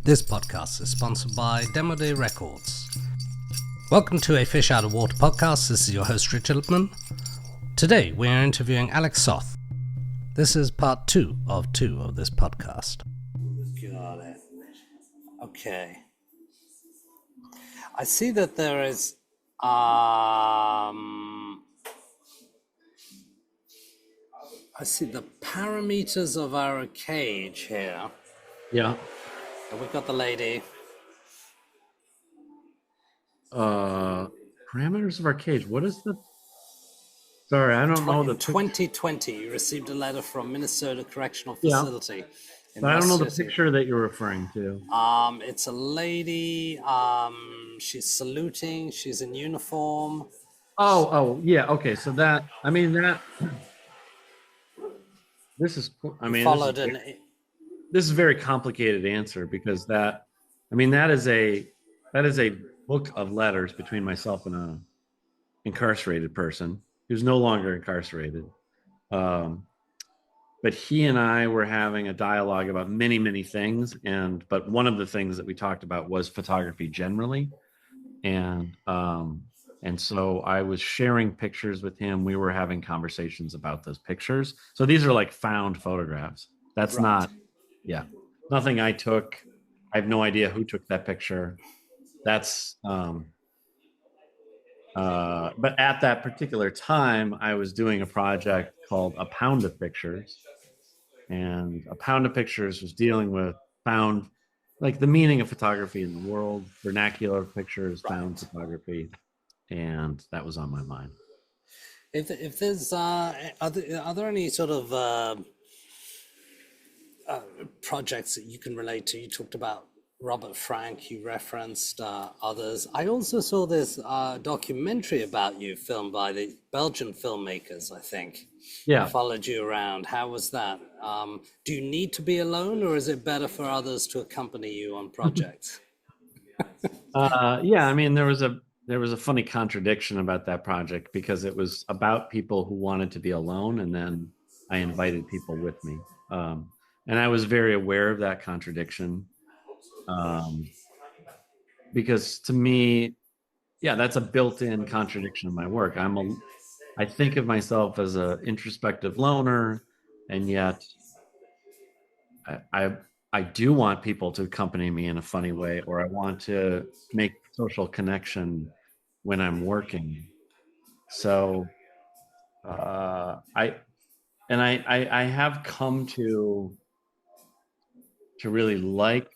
This podcast is sponsored by Demo Day Records. Welcome to a Fish Out of Water podcast. This is your host, Richard Lipman. Today, we are interviewing Alec Soth. This is part two of this podcast. Got it. Okay. I see that there is I see the parameters of our cage here. Yeah. We've got the lady. Parameters of our cage. What is the... Sorry, I don't know. In 2020, you received a letter from Minnesota Correctional Facility. Yeah. But I don't know the picture that you're referring to. It's a lady. She's saluting. She's in uniform. Oh, yeah. Okay, so that... I mean, that... This is... I mean... This is a very complicated answer because that... I mean, that is a book of letters between myself and a incarcerated person who's no longer incarcerated. But he and I were having a dialogue about many, many things. But one of the things that we talked about was photography generally. And so I was sharing pictures with him. We were having conversations about those pictures. So these are like found photographs. That's not, nothing I took. I have no idea who took that picture. That's, but at that particular time, I was doing a project called A Pound of Pictures. And A Pound of Pictures was dealing with found, like the meaning of photography in the world, vernacular pictures, found photography. And that was on my mind. If there's, are there any sort of projects that you can relate to? You talked about Robert Frank, you referenced others. I also saw this documentary about you filmed by the Belgian filmmakers, I think. Yeah. Followed you around. How was that? Do you need to be alone, or is it better for others to accompany you on projects? Yeah, I mean, there was a funny contradiction about that project because it was about people who wanted to be alone, and then I invited people with me. And I was very aware of that contradiction. Because to me, that's a built-in contradiction of my work. I think of myself as an introspective loner, and yet I do want people to accompany me in a funny way, or I want to make social connection when I'm working. So I have come to really like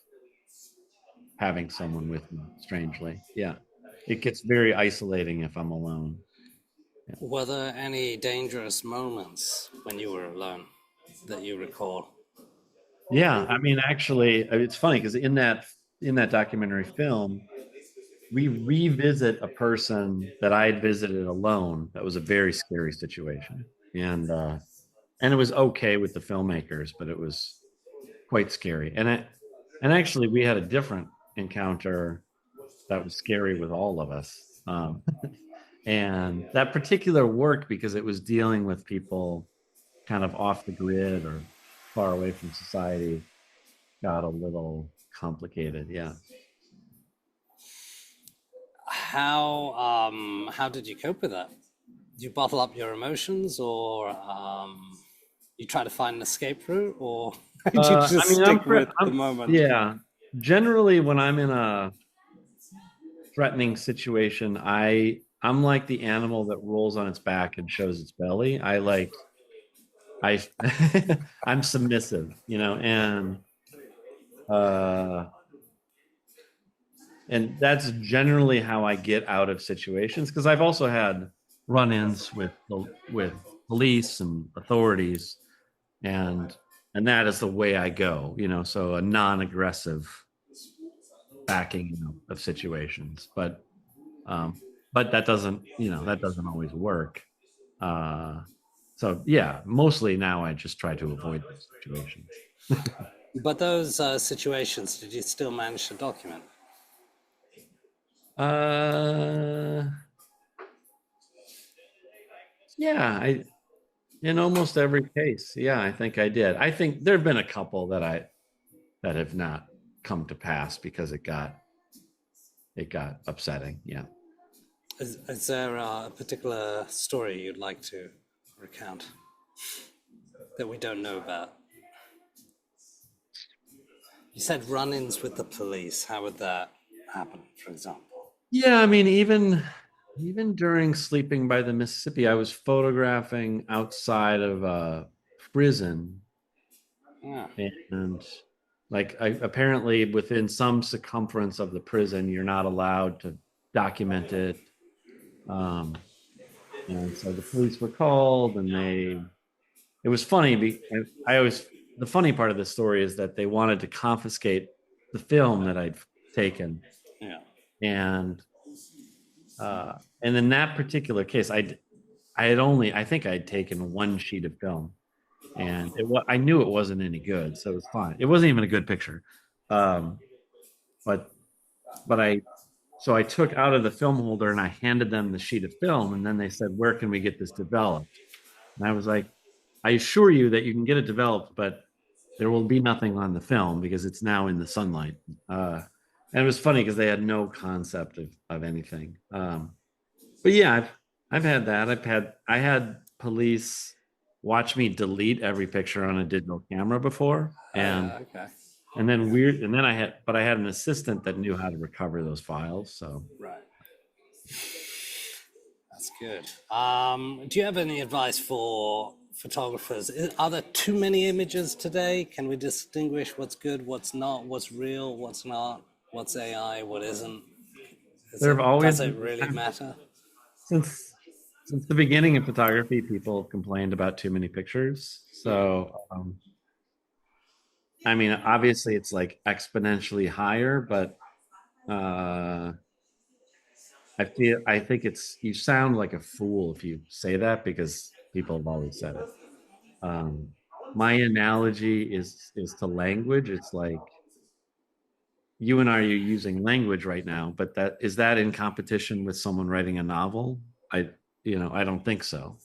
having someone with me, strangely. Yeah. It gets very isolating if I'm alone. Yeah. Were there any dangerous moments when you were alone that you recall? Yeah, I mean, actually, it's funny because in that documentary film, we revisit a person that I had visited alone. That was a very scary situation. And it was okay with the filmmakers, but it was quite scary. And actually, we had a different encounter that was scary with all of us. And that particular work, because it was dealing with people kind of off the grid or far away from society, got a little complicated. Yeah. How did you cope with that? Did you bottle up your emotions, or you try to find an escape route, or did you just stick with the moment? Yeah. Generally, when I'm in a threatening situation, I'm like the animal that rolls on its back and shows its belly. I'm submissive, and that's generally how I get out of situations, because I've also had run-ins with police and authorities, and that is the way I go, so a non-aggressive backing of situations, but that doesn't always work. So yeah, mostly now I just try to avoid those situations. But those situations, did you still manage to document? Yeah, in almost every case, I think I did. I think there have been a couple that have not come to pass because it got upsetting. Yeah. Is there a particular story you'd like to recount that we don't know about? You said run-ins with the police. How would that happen, for example? Yeah, I mean, even during sleeping by the Mississippi, I was photographing outside of a prison, Yeah. and like apparently within some circumference of the prison, you're not allowed to document it. Um, and so the police were called, and it was funny. I always the funny part of the story is that they wanted to confiscate the film that I'd taken, Yeah. and and in that particular case, I think I'd taken one sheet of film, and I knew it wasn't any good, so it was fine. It wasn't even a good picture, um, but but I took out of the film holder and I handed them the sheet of film, and then they said, "Where can we get this developed?" And I was like, "I assure you that you can get it developed, but there will be nothing on the film because it's now in the sunlight." And it was funny because they had no concept of anything. But yeah, I've had that. I had police watch me delete every picture on a digital camera before, Okay. and then I had an assistant that knew how to recover those files. So Right. That's good. Do you have any advice for photographers? Are there too many images today? Can we distinguish what's good, what's not, what's real, what's not, what's AI, what isn't? there have always Does it really matter? since the beginning of photography, people have complained about too many pictures. So I mean, obviously, it's like exponentially higher, but uh, I think you sound like a fool if you say that because people have always said it. Um, my analogy is to language. It's like you and I are using language right now, but that in competition with someone writing a novel? I don't think so.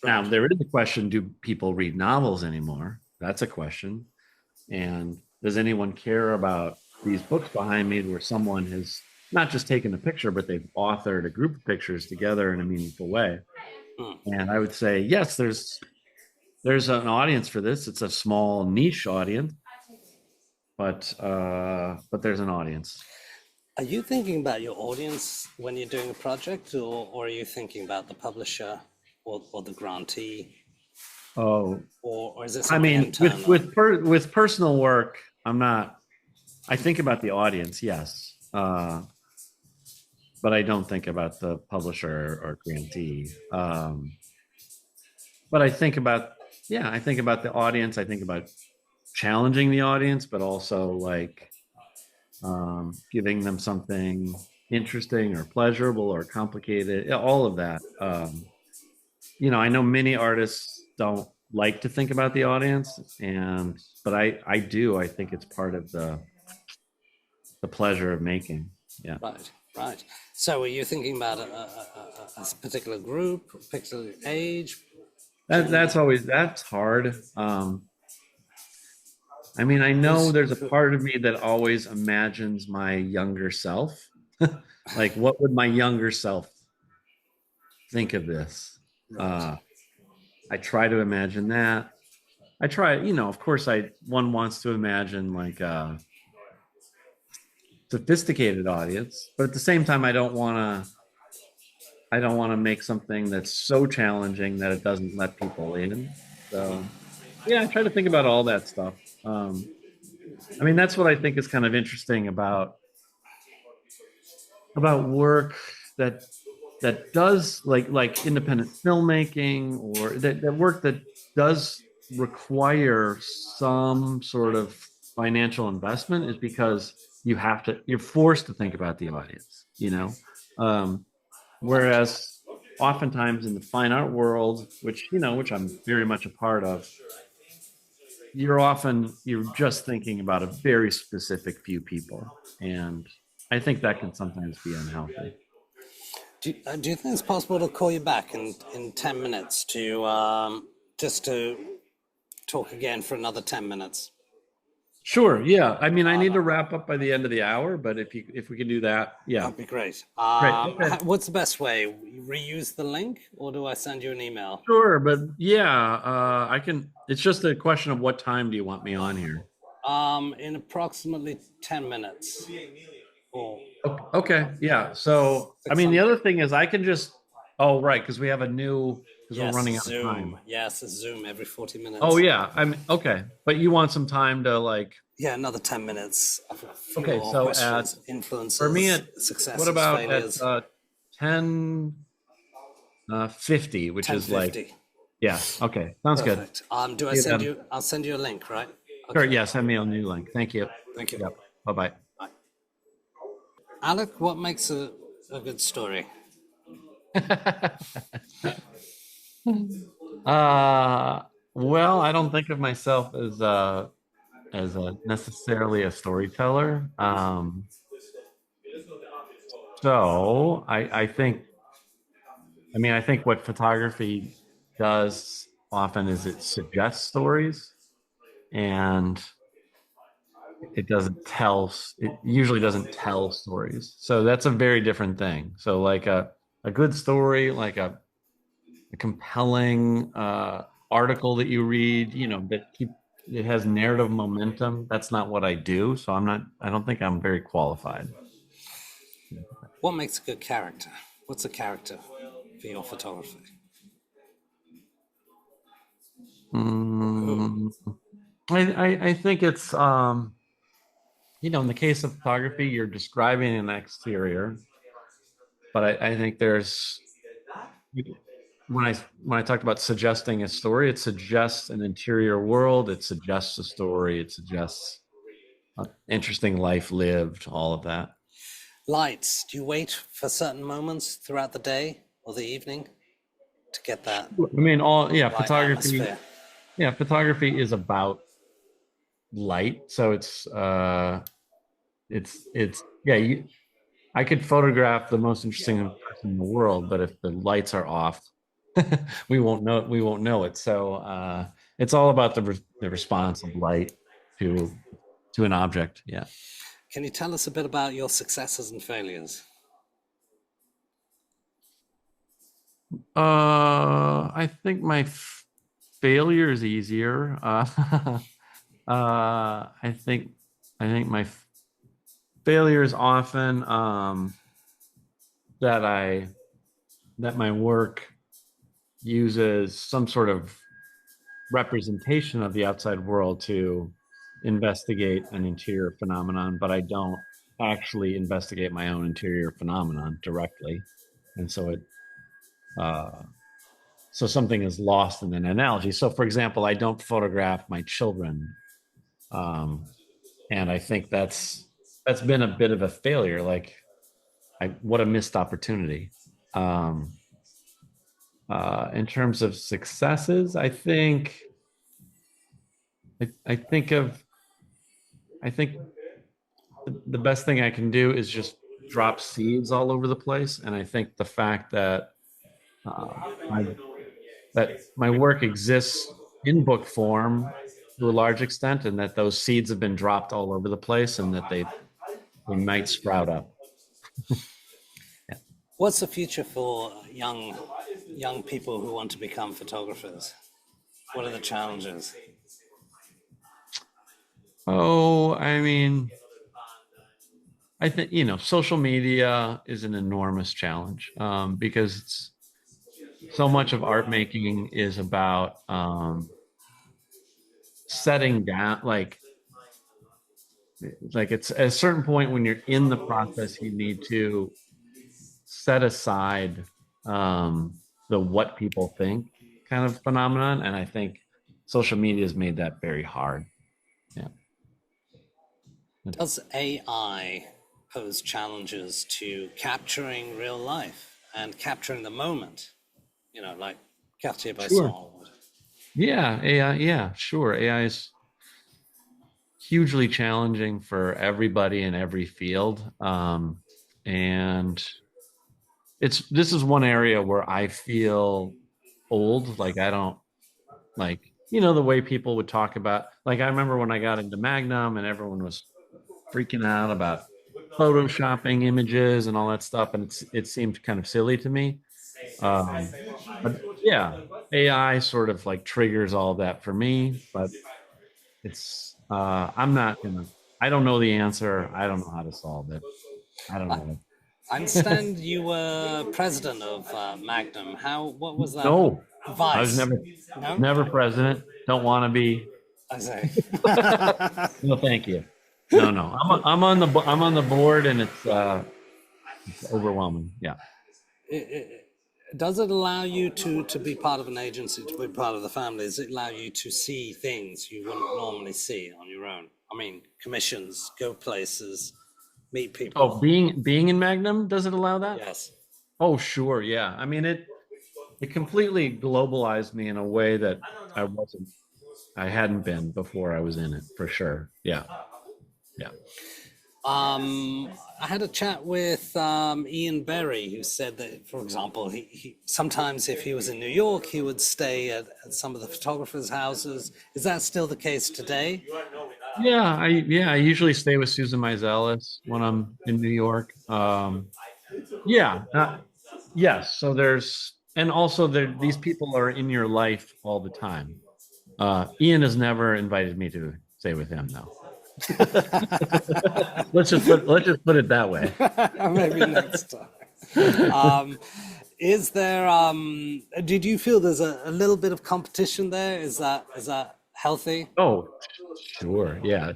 Now there is a question: do people read novels anymore? That's a question. And does anyone care about these books behind me where someone has not just taken a picture, but they've authored a group of pictures together in a meaningful way? And I would say, yes, there's an audience for this. It's a small niche audience, but there's an audience. Are you thinking about your audience when you're doing a project, or are you thinking about the publisher or the grantee, Oh, or is it I something mean, internal? with personal work, I'm not. I think about the audience, yes, but I don't think about the publisher or grantee. But I think about the audience. I think about challenging the audience, but also like giving them something interesting or pleasurable or complicated. All of that. I know many artists don't like to think about the audience, but I do. I think it's part of the pleasure of making. Yeah. Right, right. So are you thinking about a particular group, a particular age? That's hard. I mean, I know there's a part of me that always imagines my younger self. Like, what would my younger self think of this? Right. I try to imagine that. I try, of course, one wants to imagine like a sophisticated audience, but at the same time, I don't want to make something that's so challenging that it doesn't let people in. So, yeah, I try to think about all that stuff. I mean, that's what I think is kind of interesting about work that does like independent filmmaking, or that work that does require some sort of financial investment, is because you're forced to think about the audience. um, whereas oftentimes in the fine art world, which I'm very much a part of, you're just thinking about a very specific few people, and I think that can sometimes be unhealthy. Do you think it's possible to call you back in 10 minutes to just to talk again for another 10 minutes? Sure. Yeah. I mean, I need Uh, to wrap up by the end of the hour, but if we can do that, yeah. that'd be great. Great. Okay. What's the best way? Reuse the link, or do I send you an email? Sure. But yeah, I can. It's just a question of what time do you want me on here? In approximately 10 minutes. Or Okay. Yeah. So, I six mean, the some. other thing is I can just, oh, right. Because we have a new, because we're Yes, running out of Zoom. time. Yes, a Zoom every 40 Oh, minutes. yeah. I'm okay. But you want some time to like, Yeah, another 10 minutes. I've got a few okay. more So at, questions. for me, Influences, what successes, about at failures. 10 50, which is like, 10:50. yeah. Okay. Sounds good. Perfect. Do I See you send then. you? I'll send you a link, right? Sure. Okay. Yeah. Send me a new link. Thank you. Thank you. Yep. Bye bye. Bye. Alec, what makes a good story? uh, well, I don't think of myself as a necessarily a storyteller. So I think, I mean, I think what photography does often is it suggests stories, and it usually doesn't tell stories. So that's a very different thing. So like a good story, like a compelling article that you read, it has narrative momentum. That's not what I do. So I don't think I'm very qualified. What makes a good character? What's a character for your photography? Who? Mm, I think it's, in the case of photography, you're describing an exterior, but I think there's, when I talked about suggesting a story, it suggests an interior world, it suggests a story, it suggests interesting life lived, all of that. Lights. Do you wait for certain moments throughout the day or the evening to get that I mean, right atmosphere? photography is about light. So yeah, I could photograph the most interesting person in the world, but if the lights are off, we won't know it. So it's all about the response of light to to an object. Yeah. Can you tell us a bit about your successes and failures? I think my failure is easier. I think my failure is often that I that my work uses some sort of representation of the outside world to investigate an interior phenomenon, but I don't actually investigate my own interior phenomenon directly, and uh, so something is lost in an analogy. So, for example, I don't photograph my children, um, and I think that's been a bit of a failure. Like, what a missed opportunity. Um, in terms of successes, I think of I think the best thing I can do is just drop seeds all over the place, and I think the fact that uh, my my work exists in book form to a large extent, and that those seeds have been dropped all over the place, and that they might sprout up. Yeah. What's the future for young people who want to become photographers? What are the challenges? Oh, I mean, I think social media is an enormous challenge, because so much of art making is about setting down, like it's at a certain point when you're in the process, you need to set aside the what people think kind of phenomenon, and I think social media has made that very hard. Yeah. Does AI pose challenges to capturing real life and capturing the moment? Like Cartier Sure. Bresson would. Yeah, AI. Yeah, sure. AI is hugely challenging for everybody in every field, and this is one area where I feel old. Like I don't like. the way people would talk about, like, I remember when I got into Magnum and everyone was freaking out about photoshopping images and all that stuff, and it seemed kind of silly to me. Um, but yeah, AI sort of like triggers all of that for me, but I'm not gonna. I don't know the answer. I don't know how to solve it. I don't know. I understand you were president of Magnum. What was that? No, I was Vice? No? never president. Don't want to be. I say. No, thank you. No, no. I'm on the board, and it's overwhelming. Yeah. Does it allow you to be part of an agency, to be part of the family? Does it allow you to see things you wouldn't normally see on your own? I mean, commissions, go places, meet people. Oh, being in Magnum, does it allow that? Yes. Oh, sure. Yeah. I mean, it completely globalized me in a way that I hadn't been before I was in it, for sure. Yeah. Yeah. I had a chat with Ian Berry, who said that, for example, he sometimes if he was in New York, he would stay at some of the photographers' houses. Is that still the case today? I usually stay with Susan Meiselas when I'm in New York. Yeah. Yes. So and also these people are in your life all the time. Ian has never invited me to stay with him, though. let's just put it that way. Maybe next time. Is there? Did you feel there's a little bit of competition there? Is that healthy? Oh, sure. Yeah.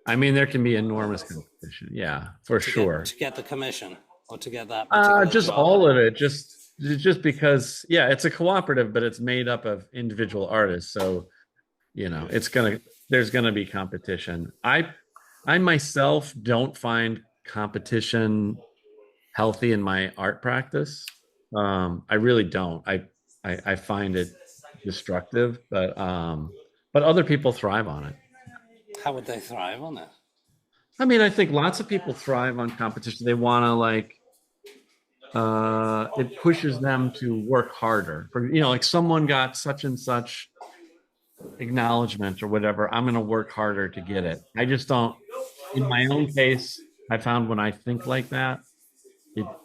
I mean, there can be enormous competition. Yeah, for sure. To get the commission or to get that particular Just job? all of it. Just because, yeah, it's a cooperative, but it's made up of individual artists. So, there's gonna be competition. I myself don't find competition healthy in my art practice. I really don't. I find it destructive, but other people thrive on it. How would they thrive on it? I mean, I think lots of people thrive on competition. They want to it pushes them to work harder. Like someone got such and such acknowledgement or whatever. I'm going to work harder to get it. I just don't. In my own case, I found when I think like that,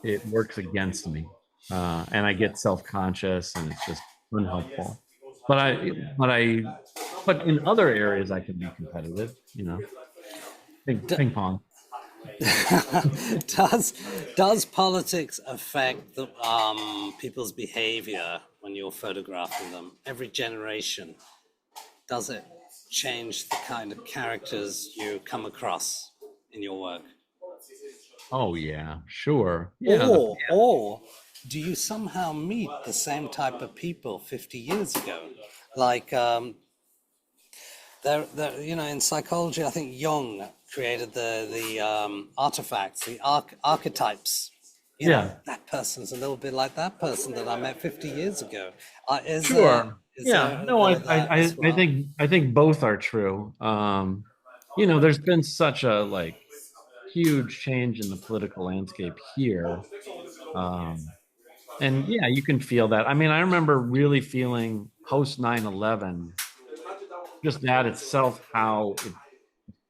it works against me, and I get self-conscious, and it's just unhelpful. But in other areas, I can be competitive. Ping pong. Does politics affect people's behavior when you're photographing them? Every generation, does it change the kind of characters you come across in your work? Oh yeah, sure. Yeah. Or do you somehow meet the same type of people 50 years ago? Like in psychology, I think Jung created the artifacts, the archetypes. That person's a little bit like that person that I met 50 years ago. Sure. I think both are true. There's been such a huge change in the political landscape here. And yeah, you can feel that. I mean, I remember really feeling post 9/11, just that itself, how it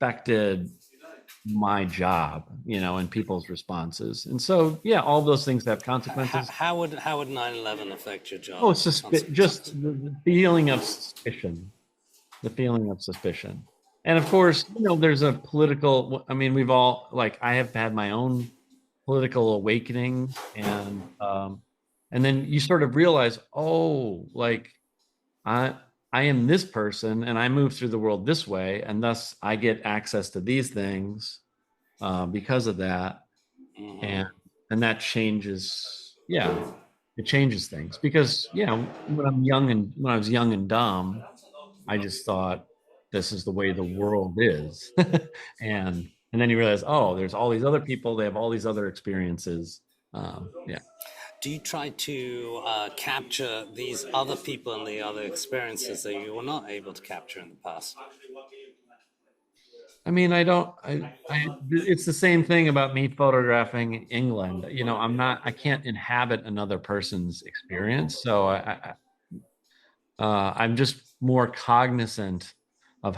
affected my job, and people's responses. And so, yeah, all those things have consequences. How would 9/11 affect your job? Oh, just the feeling of suspicion, And of course, there's a political, I mean, I have had my own political awakening, and then you sort of realize, I am this person, and I move through the world this way, and thus I get access to these things because of that, and that changes. Yeah, it changes things because when I was young and dumb, I just thought this is the way the world is, and then you realize, there's all these other people, they have all these other experiences. Yeah. Do you try to capture these other people and the other experiences that you were not able to capture in the past? I mean, it's the same thing about me photographing England. I can't inhabit another person's experience. So I'm just more cognizant of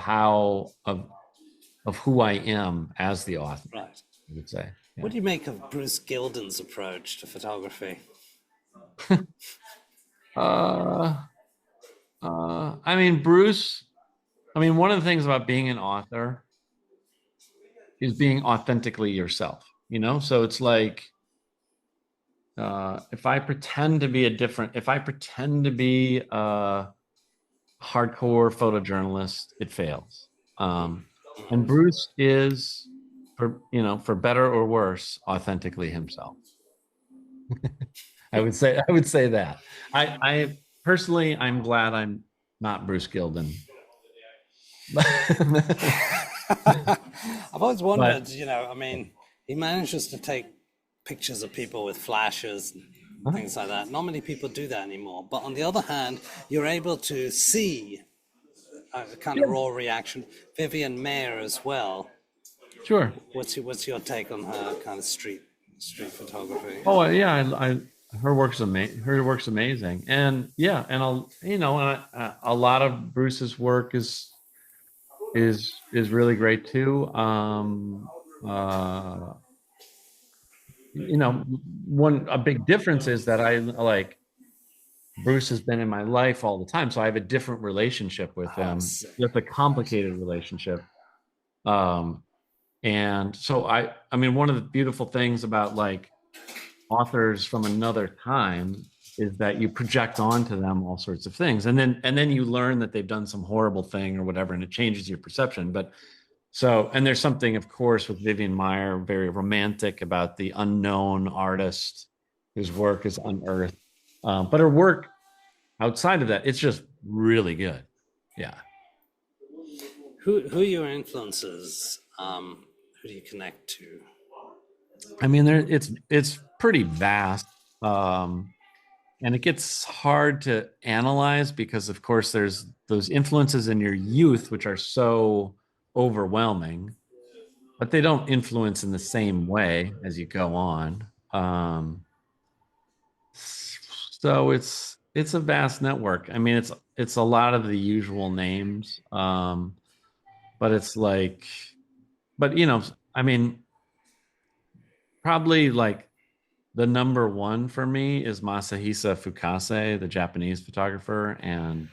who I am as the author, Right. I would say. Yeah. What do you make of Bruce Gilden's approach to photography? Uh, I mean, Bruce, I mean, one of the things about being an author is being authentically yourself, you know? So it's like, if I pretend to be if I pretend to be a hardcore photojournalist, it fails. And Bruce is, for better or worse, authentically himself. I would say that. I personally, I'm glad I'm not Bruce Gilden. I've always But wondered, I mean, he manages to take pictures of people with flashes and things like that. Not many people do that anymore. But on the other hand, you're able to see a kind of yeah, raw reaction. Vivian Mayer as well. sure. What's your take on her kind of street photography? Oh yeah, her her work's amazing, and yeah, and a lot of Bruce's work is really great too. Uh, a big difference is that I like Bruce has been in my life all the time, so I have a different relationship with him. It's a complicated relationship. Um, and so I mean, one of the beautiful things about like authors from another time is that you project onto them all sorts of things, and then you learn that they've done some horrible thing or whatever, and it changes your perception. But so, and there's something, of course, with Vivian Maier, very romantic about the unknown artist whose work is unearthed. But her work outside of that, it's just really good. Yeah. Who are your influences? Who do you connect to? I mean, it's pretty vast. And it gets hard to analyze because, of course, there's those influences in your youth, which are so overwhelming, but they don't influence in the same way as you go on. So it's a vast network. I mean, it's a lot of the usual names, but it's like, but I mean, probably like the number one for me is Masahisa Fukase, the Japanese photographer, and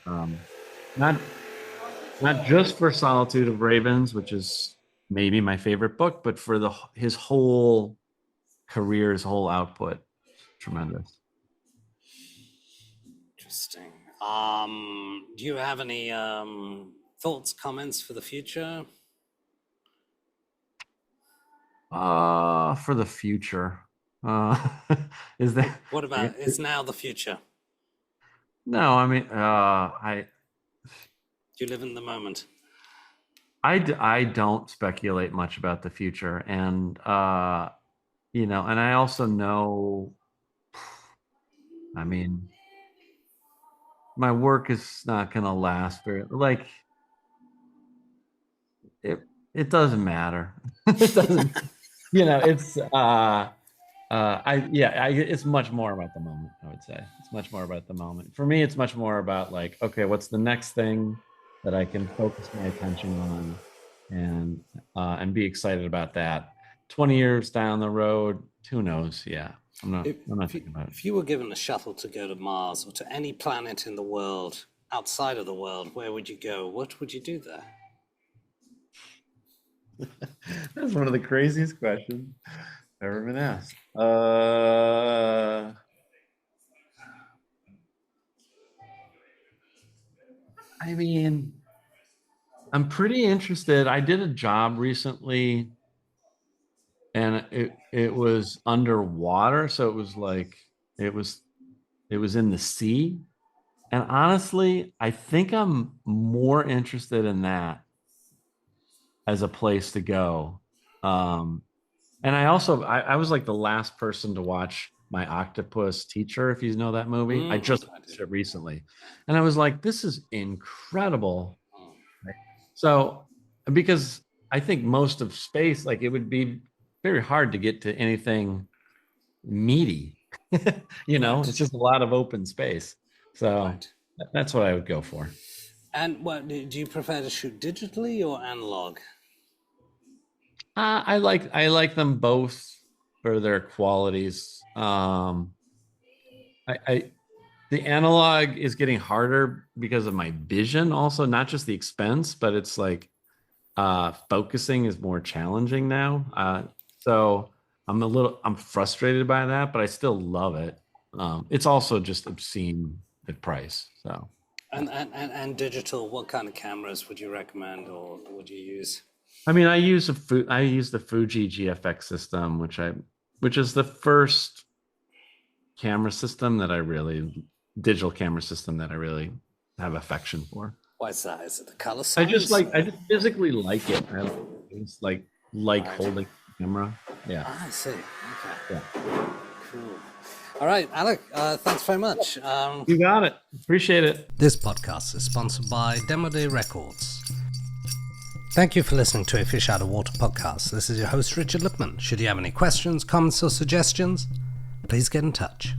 not not just for Solitude of Ravens, which is maybe my favorite book, but for his whole career, his whole output, tremendous. Interesting. Do you have any thoughts, comments for the future? For the future, uh, is that? What about is now the future? No, I mean, Do you live in the moment? I don't speculate much about the future, and and I also know, I mean, my work is not going to last very, like, it it doesn't matter. It doesn't, it's it's much more about the moment, I would say. It's much more about the moment. For me, it's much more about like, okay, what's the next thing that I can focus my attention on and be excited about that. 20 years down the road, who knows? Yeah. I'm not thinking about it. If you were given a shuttle to go to Mars or to any planet in the world outside of the world, where would you go? What would you do there? That's one of the craziest questions ever been asked. I mean, I'm pretty interested. I did a job recently and it was underwater, so it was like it was it was in the sea. And honestly, I think I'm more interested in that as a place to go. Um, and I was like the last person to watch My Octopus Teacher, if you know that movie. I just I watched do. it recently. And I was like, this is incredible. Mm, So, because I think most of space, like it would be very hard to get to anything meaty. It's right, just a lot of open space. So right. that's what I would go for. And what do you prefer to shoot digitally or analog? I like them both for their qualities. I the analog is getting harder because of my vision, also not just the expense, but it's like focusing is more challenging now. So I'm frustrated by that, but I still love it. It's also just obscene the price. So And digital, what kind of cameras would you recommend or would you use? I mean, I use the Fuji GFX system, which is the first camera system that digital camera system that I really have affection for. Why is that? Is it the color size? I just physically like it. I just like holding the camera. Yeah. I see. Okay. Yeah. Cool. All right, Alec, thanks very much. You got it. Appreciate it. This podcast is sponsored by Demo Day Records. Thank you for listening to a Fish Out of Water podcast. This is your host, Richard Lipman. Should you have any questions, comments, or suggestions, please get in touch.